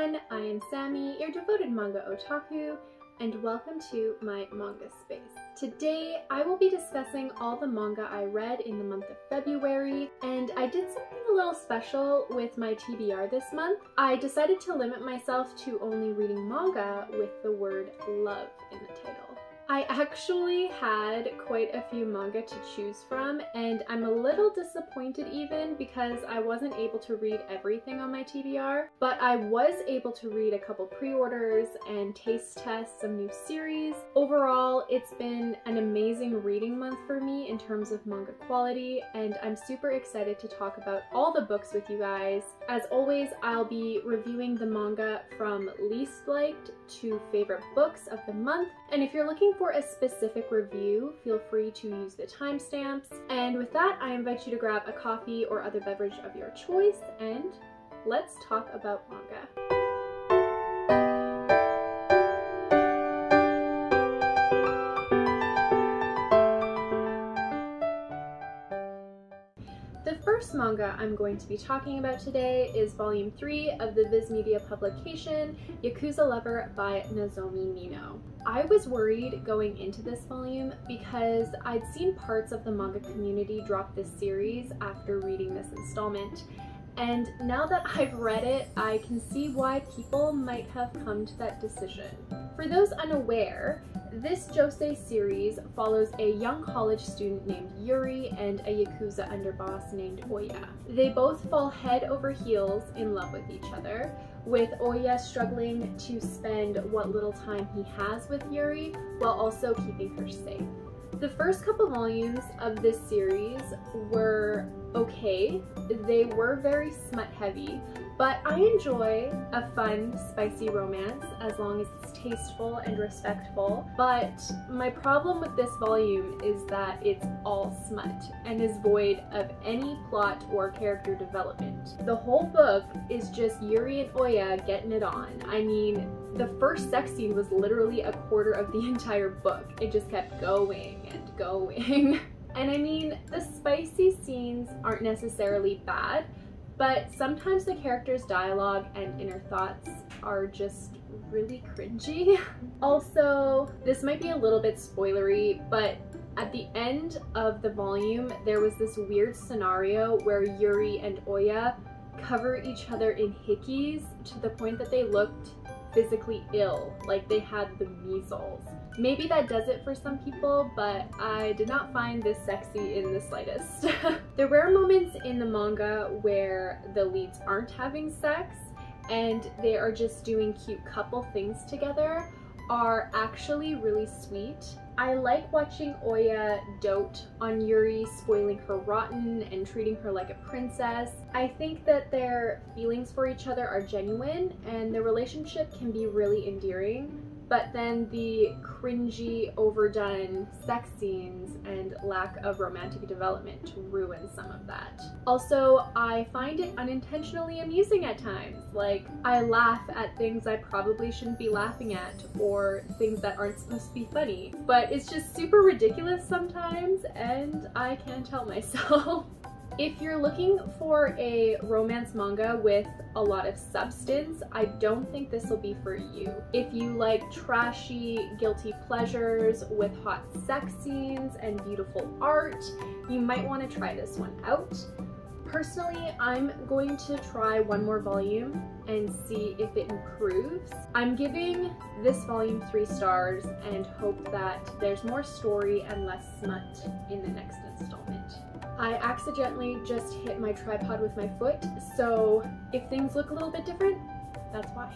everyone, I am Sammy, your devoted manga otaku, and welcome to my manga space. Today, I will be discussing all the manga I read in the month of February, and I did something a little special with my TBR this month. I decided to limit myself to only reading manga with the word love in the title. I actually had quite a few manga to choose from, and I'm a little disappointed even because I wasn't able to read everything on my TBR, but I was able to read a couple pre-orders and taste test some new series. Overall, it's been an amazing reading month for me in terms of manga quality, and I'm super excited to talk about all the books with you guys. As always, I'll be reviewing the manga from least liked to favorite books of the month, and if you're looking for a specific review, feel free to use the timestamps. And with that, I invite you to grab a coffee or other beverage of your choice, and let's talk about manga. The first manga I'm going to be talking about today is volume 3 of the Viz Media publication Yakuza Lover by Nozomi Mino. I was worried going into this volume because I'd seen parts of the manga community drop this series after reading this installment, and now that I've read it, I can see why people might have come to that decision. For those unaware, this josei series follows a young college student named Yuri and a Yakuza underboss named Oya. They both fall head over heels in love with each other, with Oya struggling to spend what little time he has with Yuri while also keeping her safe. The first couple volumes of this series were okay. They were very smut heavy, but I enjoy a fun, spicy romance as long as it's tasteful and respectful. But my problem with this volume is that it's all smut and is void of any plot or character development. The whole book is just Yuri and Oya getting it on. I mean, the first sex scene was literally a quarter of the entire book. It just kept going and going. And I mean, the spicy scenes aren't necessarily bad, but sometimes the characters' dialogue and inner thoughts are just really cringy. Also, this might be a little bit spoilery, but at the end of the volume, there was this weird scenario where Yuri and Oya cover each other in hickeys to the point that they looked physically ill, like they had the measles. Maybe that does it for some people, but I did not find this sexy in the slightest. The rare moments in the manga where the leads aren't having sex and they are just doing cute couple things together are actually really sweet. I like watching Oya dote on Yuri, spoiling her rotten and treating her like a princess. I think that their feelings for each other are genuine and the relationship can be really endearing, but then the cringy, overdone sex scenes and lack of romantic development ruin some of that. Also, I find it unintentionally amusing at times. Like, I laugh at things I probably shouldn't be laughing at, or things that aren't supposed to be funny, but it's just super ridiculous sometimes, and I can't help myself. If you're looking for a romance manga with a lot of substance, I don't think this will be for you. If you like trashy, guilty pleasures with hot sex scenes and beautiful art, you might want to try this one out. Personally, I'm going to try one more volume and see if it improves. I'm giving this volume 3 stars and hope that there's more story and less smut in the next installment. I accidentally just hit my tripod with my foot, so if things look a little bit different, that's why.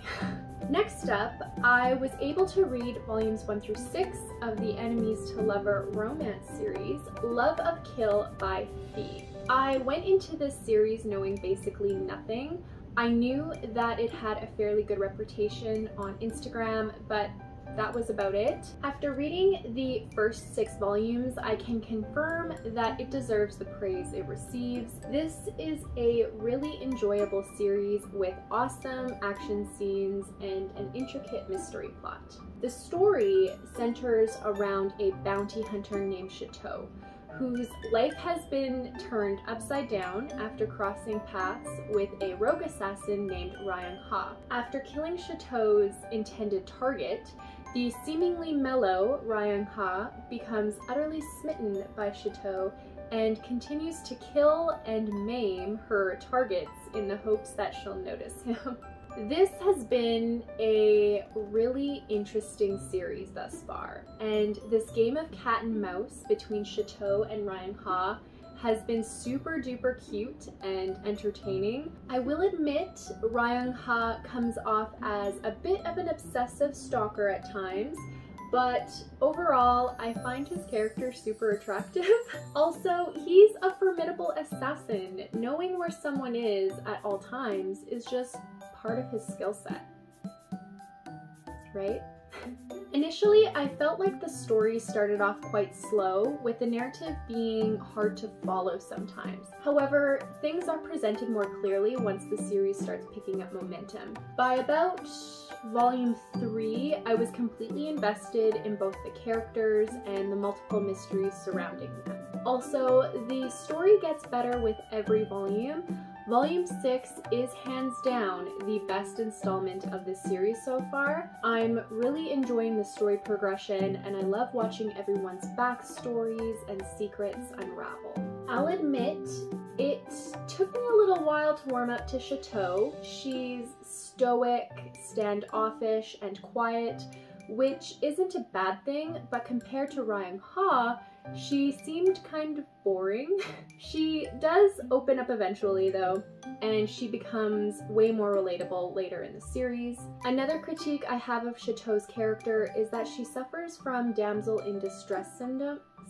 Next up, I was able to read volumes 1 through 6 of the Enemies to Lover romance series, Love of Kill by Fee. I went into this series knowing basically nothing. I knew that it had a fairly good reputation on Instagram, but that was about it. After reading the first 6 volumes, I can confirm that it deserves the praise it receives. This is a really enjoyable series with awesome action scenes and an intricate mystery plot. The story centers around a bounty hunter named Chateau, whose life has been turned upside down after crossing paths with a rogue assassin named Ryan Ha. After killing Chateau's intended target, the seemingly mellow Ryan Ha becomes utterly smitten by Chateau and continues to kill and maim her targets in the hopes that she'll notice him. This has been a really interesting series thus far, and this game of cat and mouse between Chateau and Ryan Ha has been super duper cute and entertaining. I will admit Ryan Ha comes off as a bit of an obsessive stalker at times, but overall I find his character super attractive. Also, he's a formidable assassin. Knowing where someone is at all times is just part of his skill set, right? Initially, I felt like the story started off quite slow, with the narrative being hard to follow sometimes. However, things are presented more clearly once the series starts picking up momentum. By about volume 3, I was completely invested in both the characters and the multiple mysteries surrounding them. Also, the story gets better with every volume. Volume 6 is hands down the best installment of this series so far. I'm really enjoying the story progression, and I love watching everyone's backstories and secrets unravel. I'll admit, it took me a little while to warm up to Chateau. She's stoic, standoffish, and quiet, which isn't a bad thing, but compared to Ryan Ha, she seemed kind of boring. She does open up eventually though, and she becomes way more relatable later in the series. Another critique I have of Chateau's character is that she suffers from damsel in distress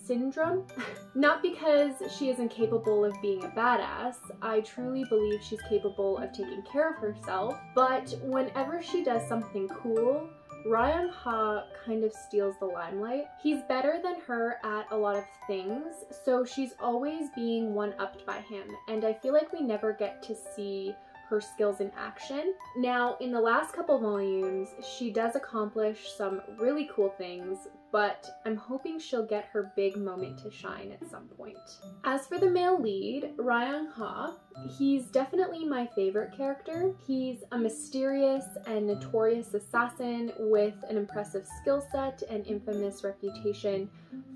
syndrome. Not because she isn't capable of being a badass. I truly believe she's capable of taking care of herself, but whenever she does something cool, Ryan Ha kind of steals the limelight. He's better than her at a lot of things, so she's always being one-upped by him, and I feel like we never get to see her skills in action. Now, in the last couple volumes, she does accomplish some really cool things, but I'm hoping she'll get her big moment to shine at some point. As for the male lead, Ryan Ha, he's definitely my favorite character. He's a mysterious and notorious assassin with an impressive skill set and infamous reputation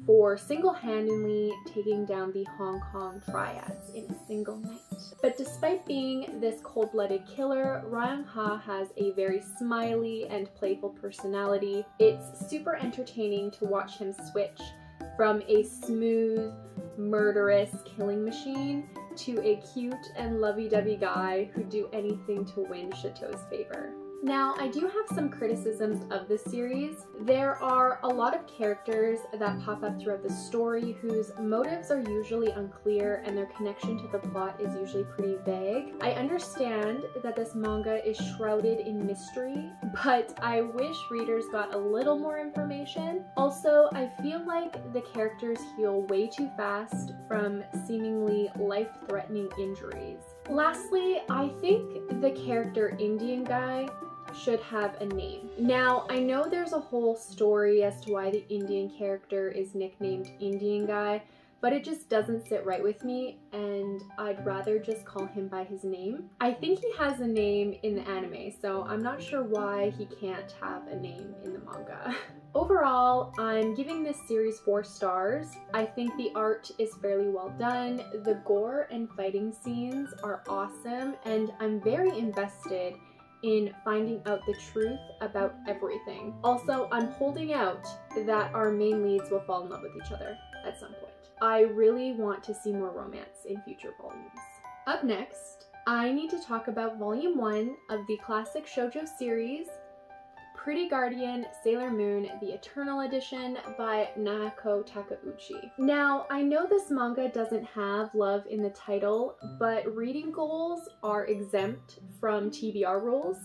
for single-handedly taking down the Hong Kong triads in a single night. But despite being this cold-blooded killer, Ryan Ha has a very smiley and playful personality. It's super entertaining to watch him switch from a smooth, murderous killing machine to a cute and lovey-dovey guy who'd do anything to win Chateau's favor. Now, I do have some criticisms of this series. There are a lot of characters that pop up throughout the story whose motives are usually unclear and their connection to the plot is usually pretty vague. I understand that this manga is shrouded in mystery, but I wish readers got a little more information. Also, I feel like the characters heal way too fast from seemingly life-threatening injuries. Lastly, I think the character Indian guy should have a name. Now, I know there's a whole story as to why the Indian character is nicknamed Indian Guy, but it just doesn't sit right with me, and I'd rather just call him by his name. I think he has a name in the anime, so I'm not sure why he can't have a name in the manga. Overall, I'm giving this series 4 stars. I think the art is fairly well done, the gore and fighting scenes are awesome, and I'm very invested in finding out the truth about everything. Also, I'm holding out that our main leads will fall in love with each other at some point. I really want to see more romance in future volumes. Up next, I need to talk about volume 1 of the classic shoujo series, Pretty Guardian Sailor Moon, the Eternal Edition by Naoko Takeuchi. Now, I know this manga doesn't have love in the title, but reading goals are exempt from TBR rules.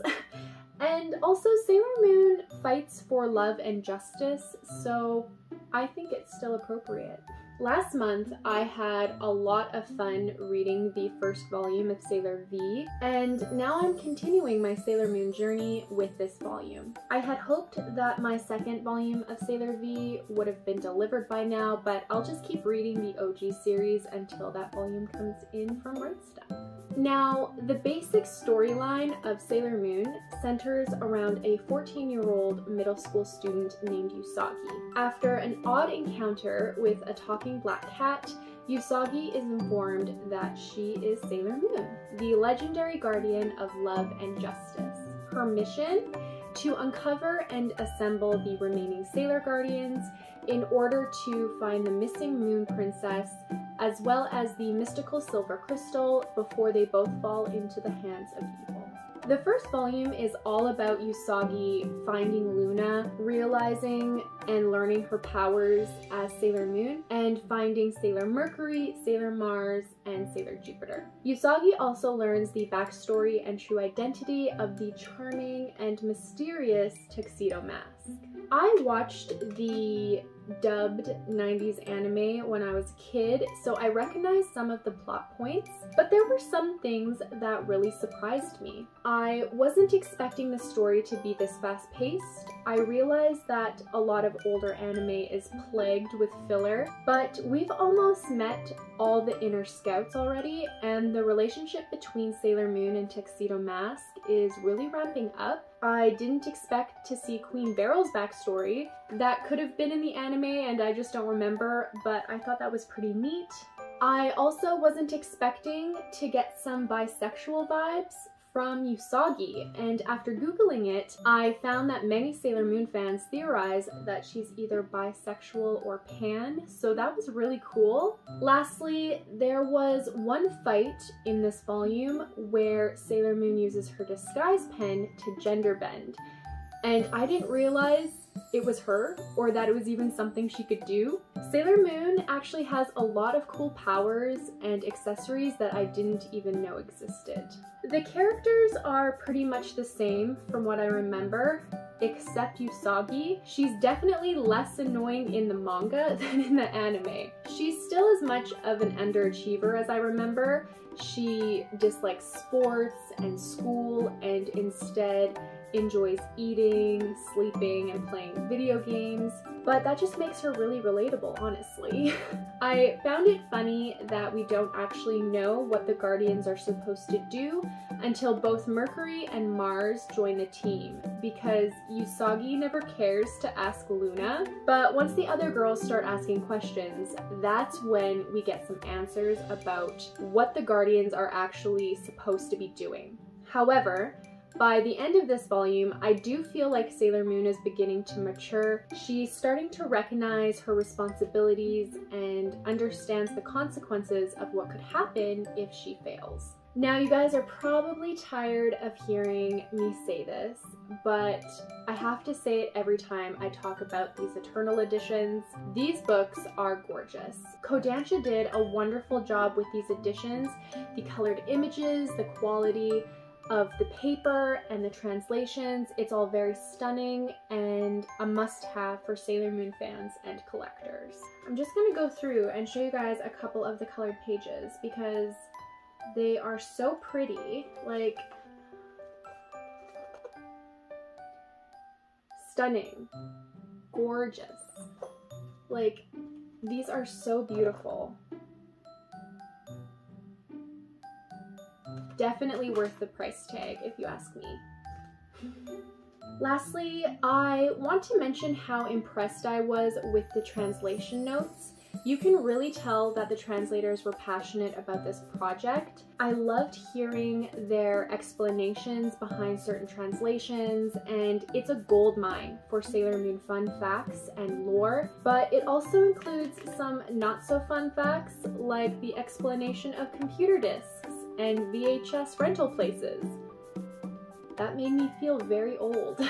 And also Sailor Moon fights for love and justice, so I think it's still appropriate. Last month, I had a lot of fun reading the first volume of Sailor V, and now I'm continuing my Sailor Moon journey with this volume. I had hoped that my second volume of Sailor V would have been delivered by now, but I'll just keep reading the OG series until that volume comes in from Right Stuf. Now, the basic storyline of Sailor Moon centers around a 14-year-old middle school student named Usagi. After an odd encounter with a talking black cat, Usagi is informed that she is Sailor Moon, the legendary guardian of love and justice. Her mission? To uncover and assemble the remaining Sailor Guardians in order to find the missing Moon Princess, as well as the mystical silver crystal before they both fall into the hands of evil. The first volume is all about Usagi finding Luna, realizing and learning her powers as Sailor Moon, and finding Sailor Mercury, Sailor Mars, and Sailor Jupiter. Usagi also learns the backstory and true identity of the charming and mysterious Tuxedo Mask. I watched the dubbed 90s anime when I was a kid, so I recognized some of the plot points, but there were some things that really surprised me. I wasn't expecting the story to be this fast-paced. I realized that a lot of older anime is plagued with filler, but we've almost met all the inner scouts already, and the relationship between Sailor Moon and Tuxedo Mask is really ramping up. I didn't expect to see Queen Beryl's backstory. That could have been in the anime and I just don't remember, but I thought that was pretty neat. I also wasn't expecting to get some bisexual vibes from Usagi, and after googling it, I found that many Sailor Moon fans theorize that she's either bisexual or pan, so that was really cool. Lastly, there was one fight in this volume where Sailor Moon uses her disguise pen to gender bend, and I didn't realize it was her or that it was even something she could do. Sailor Moon actually has a lot of cool powers and accessories that I didn't even know existed. The characters are pretty much the same from what I remember, except Usagi. She's definitely less annoying in the manga than in the anime. She's still as much of an underachiever as I remember. She dislikes sports and school and instead enjoys eating, sleeping, and playing video games, but that just makes her really relatable, honestly. I found it funny that we don't actually know what the Guardians are supposed to do until both Mercury and Mars join the team, because Usagi never cares to ask Luna, but once the other girls start asking questions, that's when we get some answers about what the Guardians are actually supposed to be doing. However, by the end of this volume, I do feel like Sailor Moon is beginning to mature. She's starting to recognize her responsibilities and understands the consequences of what could happen if she fails. Now, you guys are probably tired of hearing me say this, but I have to say it every time I talk about these Eternal editions. These books are gorgeous. Kodansha did a wonderful job with these editions. The colored images, the quality of the paper and the translations, it's all very stunning and a must-have for Sailor Moon fans and collectors. I'm just gonna go through and show you guys a couple of the colored pages because they are so pretty, like stunning, gorgeous. Like, these are so beautiful. Definitely worth the price tag, if you ask me. Lastly, I want to mention how impressed I was with the translation notes. You can really tell that the translators were passionate about this project. I loved hearing their explanations behind certain translations, and it's a gold mine for Sailor Moon fun facts and lore, but it also includes some not so fun facts like the explanation of computer discs and VHS rental places. That made me feel very old.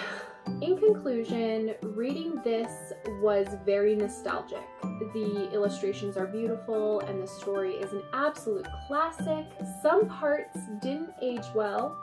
In conclusion, reading this was very nostalgic. The illustrations are beautiful and the story is an absolute classic. Some parts didn't age well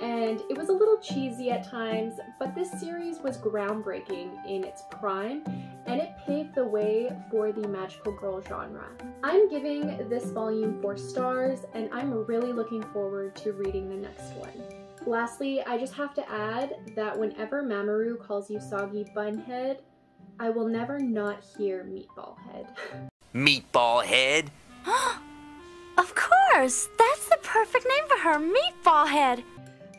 and it was a little cheesy at times, but this series was groundbreaking in its prime and it paved the way for the magical girl genre. I'm giving this volume 4 stars, and I'm really looking forward to reading the next one. Lastly, I just have to add that whenever Mamoru calls Usagi Bunhead, I will never not hear Meatball Head. Meatball Head? Of course! That's the perfect name for her, Meatball Head!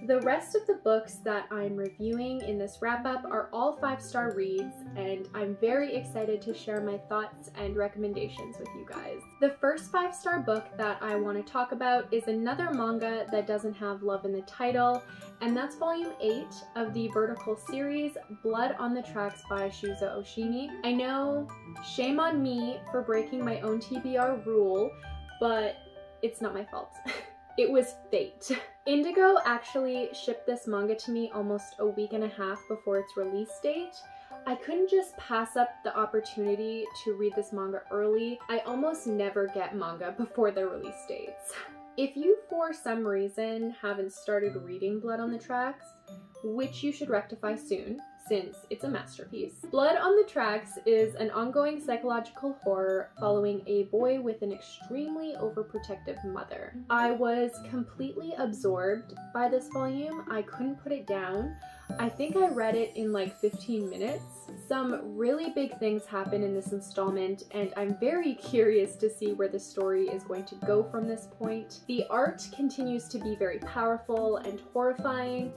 The rest of the books that I'm reviewing in this wrap-up are all 5-star reads, and I'm very excited to share my thoughts and recommendations with you guys. The first 5-star book that I want to talk about is another manga that doesn't have love in the title, and that's volume 8 of the vertical series Blood on the Tracks by Shuzo Oshimi. I know, shame on me for breaking my own TBR rule, but it's not my fault. It was fate. Indigo actually shipped this manga to me almost a week and a half before its release date. I couldn't just pass up the opportunity to read this manga early. I almost never get manga before their release dates. If you for some reason haven't started reading Blood on the Tracks, which you should rectify soon, since it's a masterpiece. Blood on the Tracks is an ongoing psychological horror following a boy with an extremely overprotective mother. I was completely absorbed by this volume. I couldn't put it down. I think I read it in like 15 minutes. Some really big things happen in this installment, and I'm very curious to see where the story is going to go from this point. The art continues to be very powerful and horrifying,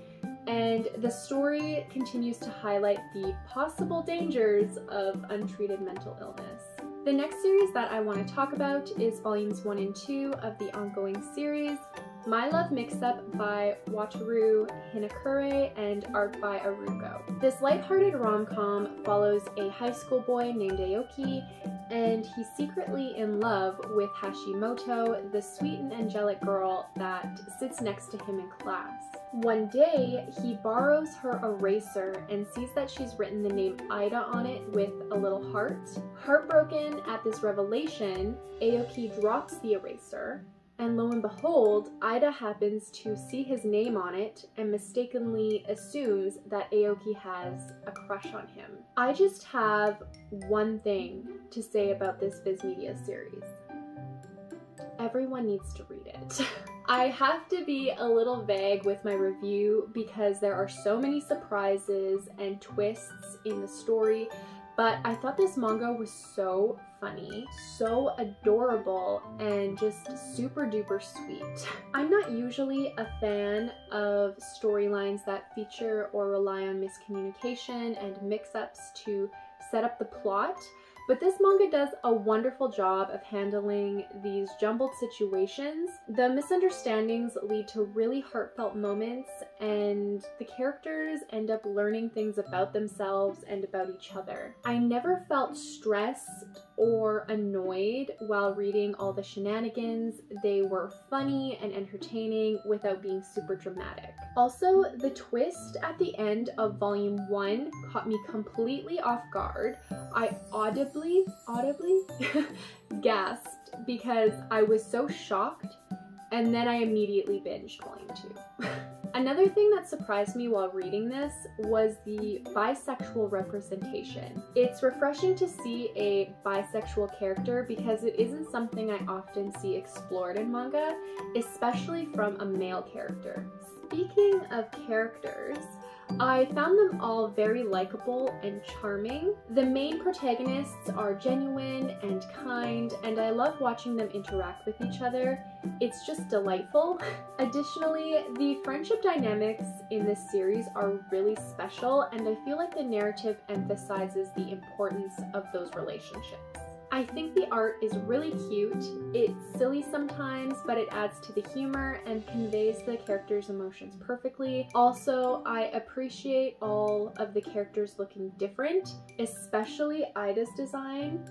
and the story continues to highlight the possible dangers of untreated mental illness. The next series that I want to talk about is volumes 1 and 2 of the ongoing series, My Love Mix-Up by Wataru, Hinekure, and art by Aruko. This lighthearted rom-com follows a high school boy named Ayoki, and he's secretly in love with Hashimoto, the sweet and angelic girl that sits next to him in class. One day, he borrows her eraser and sees that she's written the name Ida on it with a little heart. Heartbroken at this revelation, Ayoki drops the eraser, and lo and behold, Ida happens to see his name on it and mistakenly assumes that Ayoki has a crush on him. I just have one thing to say about this Viz Media series. Everyone needs to read it. I have to be a little vague with my review because there are so many surprises and twists in the story, but I thought this manga was so funny, so adorable, and just super duper sweet. I'm not usually a fan of storylines that feature or rely on miscommunication and mix-ups to set up the plot, but this manga does a wonderful job of handling these jumbled situations. The misunderstandings lead to really heartfelt moments, and the characters end up learning things about themselves and about each other. I never felt stressed or annoyed while reading all the shenanigans. They were funny and entertaining without being super dramatic. Also, the twist at the end of volume 1 caught me completely off guard. I audibly gasped because I was so shocked, and then I immediately binged volume 2. Another thing that surprised me while reading this was the bisexual representation. It's refreshing to see a bisexual character because it isn't something I often see explored in manga, especially from a male character. Speaking of characters, I found them all very likable and charming. The main protagonists are genuine and kind, and I love watching them interact with each other. It's just delightful. Additionally, the friendship dynamics in this series are really special, and I feel like the narrative emphasizes the importance of those relationships. I think the art is really cute. It's silly sometimes, but it adds to the humor and conveys the characters' emotions perfectly. Also, I appreciate all of the characters looking different, especially Ida's design.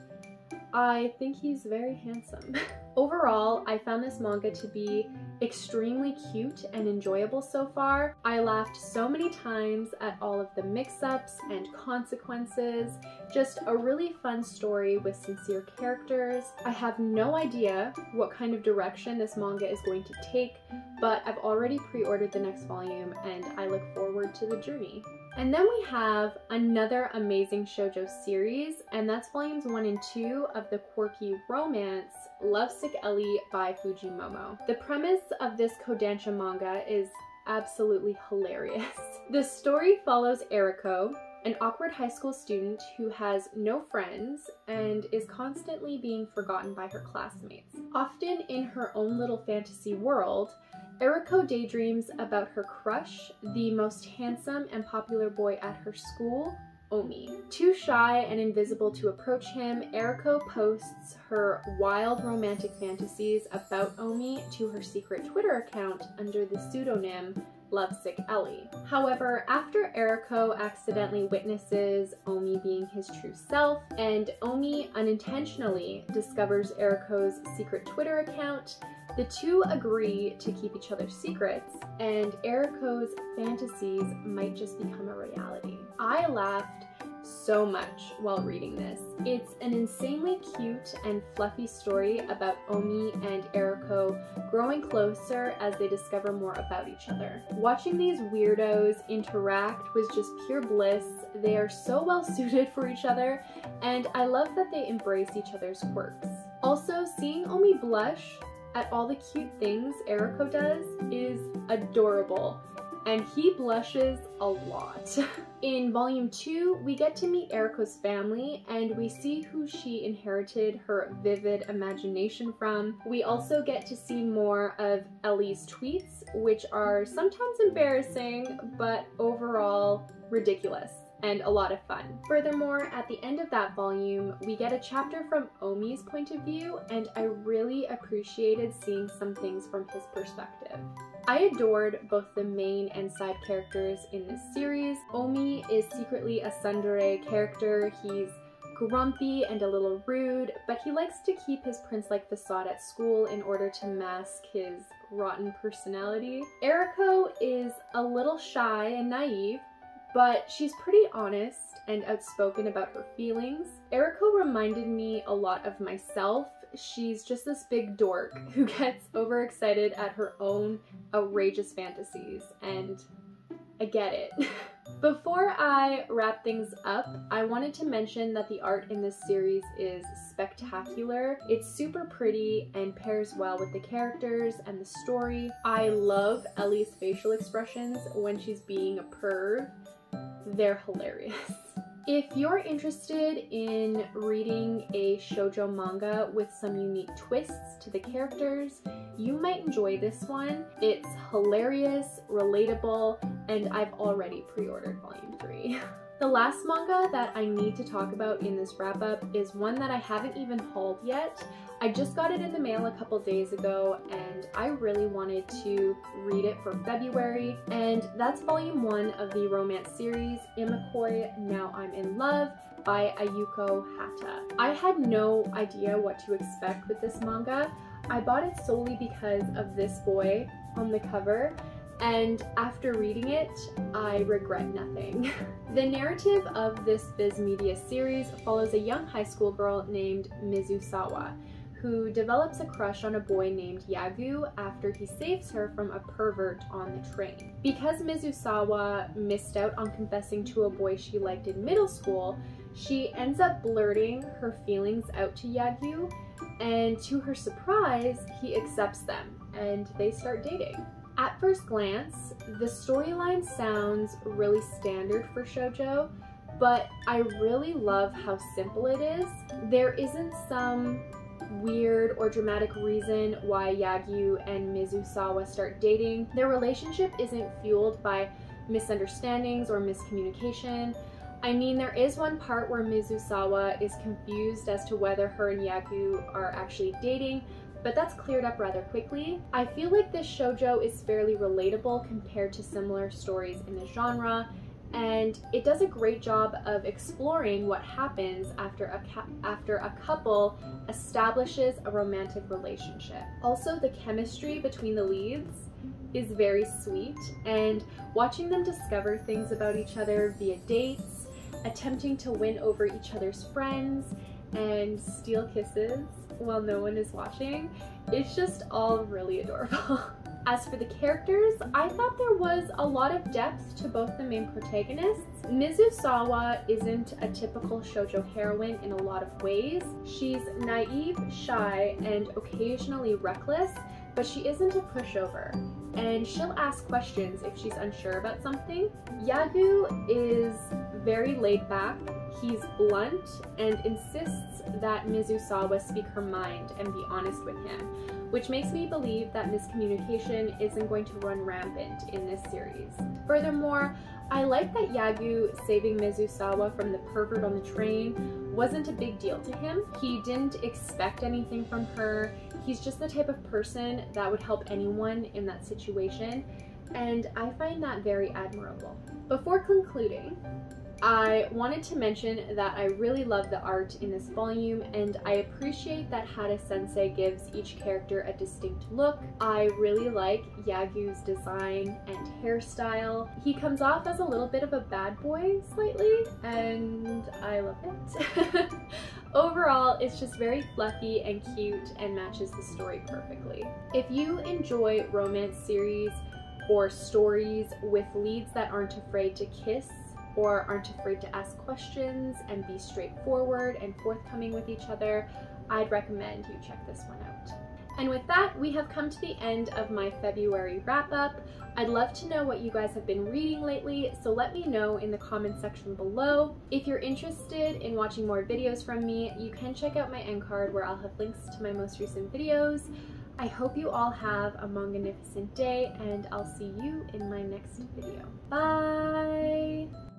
I think he's very handsome. Overall, I found this manga to be extremely cute and enjoyable so far. I laughed so many times at all of the mix-ups and consequences. Just a really fun story with sincere characters. I have no idea what kind of direction this manga is going to take, but I've already pre-ordered the next volume and I look forward forward to the journey. And then we have another amazing shoujo series, and that's volumes 1 and 2 of the quirky romance Lovesick Ellie by Fujimomo. The premise of this kodansha manga is absolutely hilarious. The story follows Aruko, an awkward high school student who has no friends and is constantly being forgotten by her classmates. Often in her own little fantasy world, Aruko daydreams about her crush, the most handsome and popular boy at her school, Omi. Too shy and invisible to approach him, Aruko posts her wild romantic fantasies about Omi to her secret Twitter account under the pseudonym Lovesick Ellie. However, after Aruko accidentally witnesses Omi being his true self, and Omi unintentionally discovers Aruko's secret Twitter account, the two agree to keep each other's secrets, and Aruko's fantasies might just become a reality. I laughed so much while reading this. It's an insanely cute and fluffy story about Omi and Aruko growing closer as they discover more about each other. Watching these weirdos interact was just pure bliss. They are so well suited for each other, and I love that they embrace each other's quirks. Also, seeing Omi blush at all the cute things Aruko does is adorable, and he blushes a lot. In volume 2, we get to meet Aruko's family, and we see who she inherited her vivid imagination from. We also get to see more of Ellie's tweets, which are sometimes embarrassing, but overall ridiculous and a lot of fun. Furthermore, at the end of that volume, we get a chapter from Omi's point of view, and I really appreciated seeing some things from his perspective. I adored both the main and side characters in this series. Omi is secretly a tsundere character. He's grumpy and a little rude, but he likes to keep his prince-like facade at school in order to mask his rotten personality. Aruko is a little shy and naive, but she's pretty honest and outspoken about her feelings. Aruko reminded me a lot of myself. She's just this big dork who gets overexcited at her own outrageous fantasies, and I get it. Before I wrap things up, I wanted to mention that the art in this series is spectacular. It's super pretty and pairs well with the characters and the story. I love Ellie's facial expressions when she's being a perv. They're hilarious. If you're interested in reading a shoujo manga with some unique twists to the characters, you might enjoy this one. It's hilarious, relatable, and I've already pre-ordered volume 3. The last manga that I need to talk about in this wrap-up is one that I haven't even hauled yet. I just got it in the mail a couple days ago, and I really wanted to read it for February, and that's volume 1 of the romance series Hinekure, Now I'm in Love by Ayuko Hatta. I had no idea what to expect with this manga. I bought it solely because of this boy on the cover, and after reading it, I regret nothing. The narrative of this Viz Media series follows a young high school girl named Mizusawa, who develops a crush on a boy named Yagu after he saves her from a pervert on the train. Because Mizusawa missed out on confessing to a boy she liked in middle school, she ends up blurting her feelings out to Yagu, and to her surprise, he accepts them, and they start dating. At first glance, the storyline sounds really standard for shoujo, but I really love how simple it is. There isn't some weird or dramatic reason why Yagu and Mizusawa start dating. Their relationship isn't fueled by misunderstandings or miscommunication. I mean, there is one part where Mizusawa is confused as to whether her and Yagu are actually dating, but that's cleared up rather quickly. I feel like this shoujo is fairly relatable compared to similar stories in the genre, and it does a great job of exploring what happens after a couple establishes a romantic relationship. Also, the chemistry between the leads is very sweet, and watching them discover things about each other via dates, attempting to win over each other's friends, and steal kisses while no one is watching, it's just all really adorable. As for the characters, I thought there was a lot of depth to both the main protagonists. Mizusawa isn't a typical shoujo heroine in a lot of ways. She's naive, shy, and occasionally reckless, but she isn't a pushover, and she'll ask questions if she's unsure about something. Yagu is very laid back, he's blunt, and insists that Mizusawa speak her mind and be honest with him, which makes me believe that miscommunication isn't going to run rampant in this series. Furthermore, I like that Yagu saving Mizusawa from the pervert on the train wasn't a big deal to him. He didn't expect anything from her. He's just the type of person that would help anyone in that situation, and I find that very admirable. Before concluding, I wanted to mention that I really love the art in this volume, and I appreciate that Hatta sensei gives each character a distinct look. I really like Yagu's design and hairstyle. He comes off as a little bit of a bad boy slightly, and I love it. Overall, it's just very fluffy and cute and matches the story perfectly. If you enjoy romance series or stories with leads that aren't afraid to kiss or aren't afraid to ask questions and be straightforward and forthcoming with each other, I'd recommend you check this one out. And with that, we have come to the end of my February wrap-up. I'd love to know what you guys have been reading lately, so let me know in the comment section below. If you're interested in watching more videos from me, you can check out my end card where I'll have links to my most recent videos. I hope you all have a manga-nificent day, and I'll see you in my next video. Bye!